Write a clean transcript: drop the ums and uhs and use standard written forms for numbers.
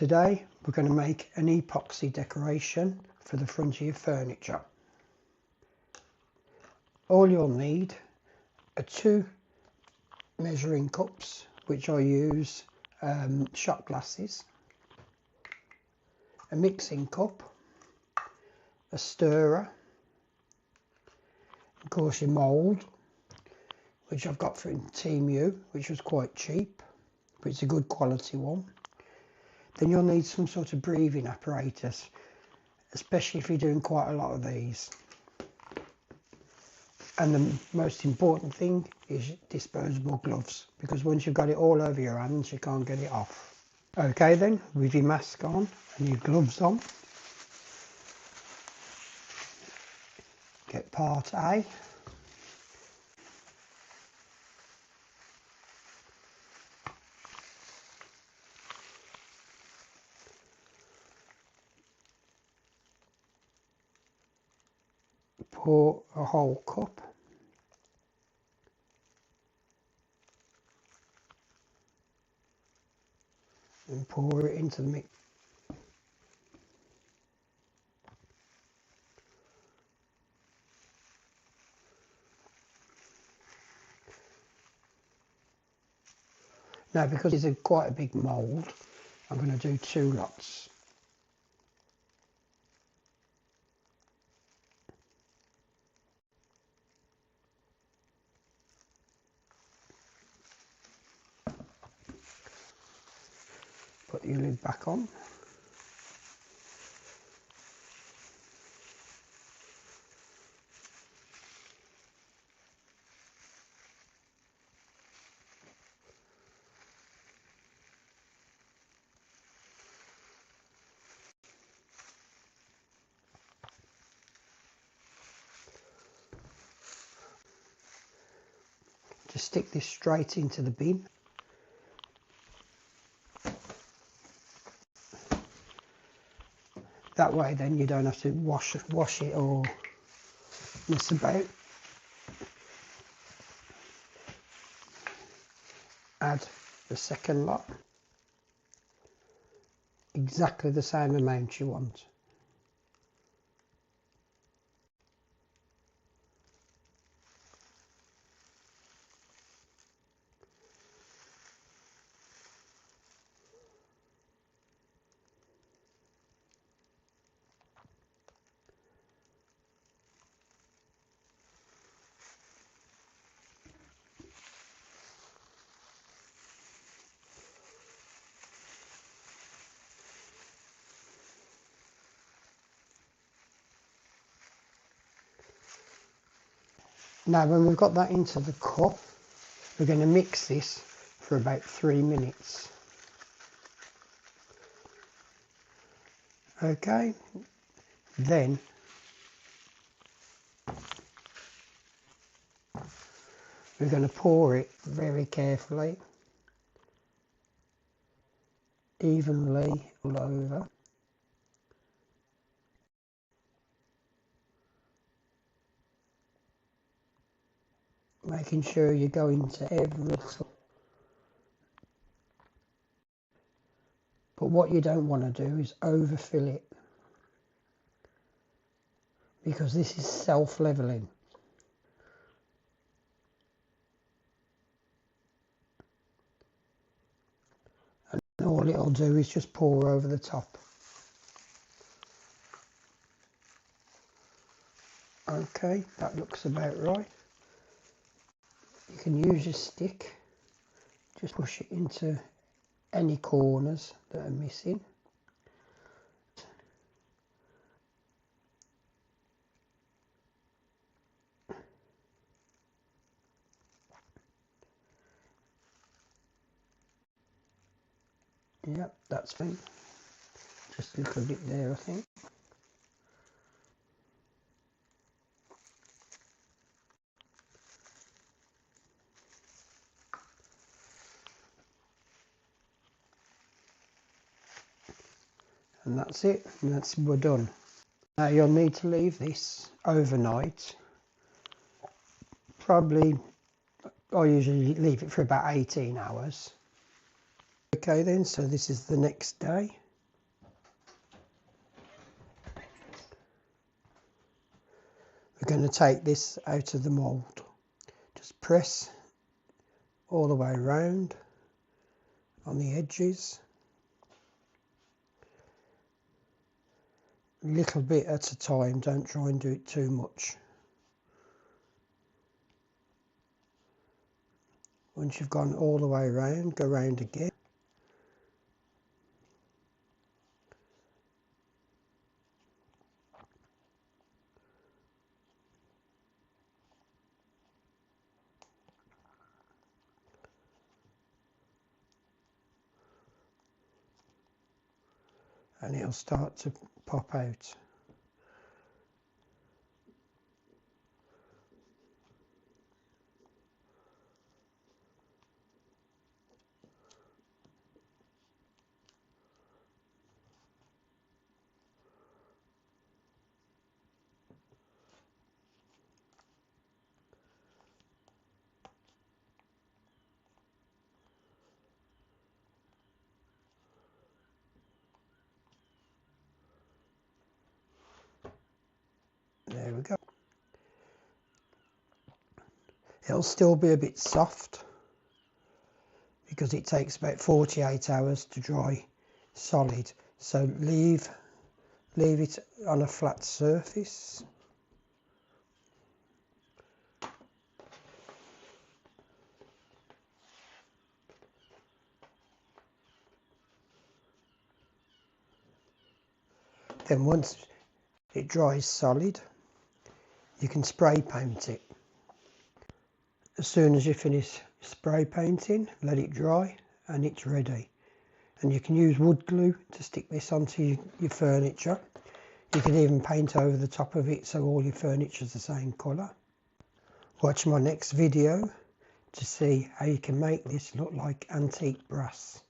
Today we're going to make an epoxy decoration for the front of your furniture. All you'll need are 2 measuring cups, which I use shot glasses, a mixing cup, a stirrer, of course your mould, which I've got from temu, which was quite cheap, but it's a good quality one. Then you'll need some sort of breathing apparatus, especially if you're doing quite a lot of these. And the most important thing is disposable gloves, because once you've got it all over your hands, you can't get it off. Okay then, with your mask on and your gloves on, get part A. Pour a whole cup and pour it into the mix. Now, because it's quite a big mould, I'm going to do 2 lots. Put your lid back on. Just stick this straight into the bin. That way then you don't have to wash it or mess about. Add the second lot. Exactly the same amount you want. Now when we've got that into the cup, we're going to mix this for about 3 minutes. Okay, then we're going to pour it very carefully, evenly all over. Making sure you go into every little. But what you don't want to do is overfill it, because this is self-leveling. And all it'll do is just pour over the top. Okay, that looks about right. You can use your stick, just push it into any corners that are missing. Yep, that's fine. Just a little bit there, I think. And that's it, and we're done. Now you'll need to leave this overnight. Probably, I usually leave it for about 18 hours. Okay then, so this is the next day. we're going to take this out of the mould. Just press all the way around on the edges, a little bit at a time, don't try and do it too much. Once you've gone all the way around, go round again. And it'll start to pop out. There we go. It'll still be a bit soft because it takes about 48 hours to dry solid. So leave it on a flat surface. Then once it dries solid, you can spray paint it. As soon as you finish spray painting, let it dry and it's ready. And you can use wood glue to stick this onto your furniture. You can even paint over the top of it so all your furniture is the same colour. Watch my next video to see how you can make this look like antique brass.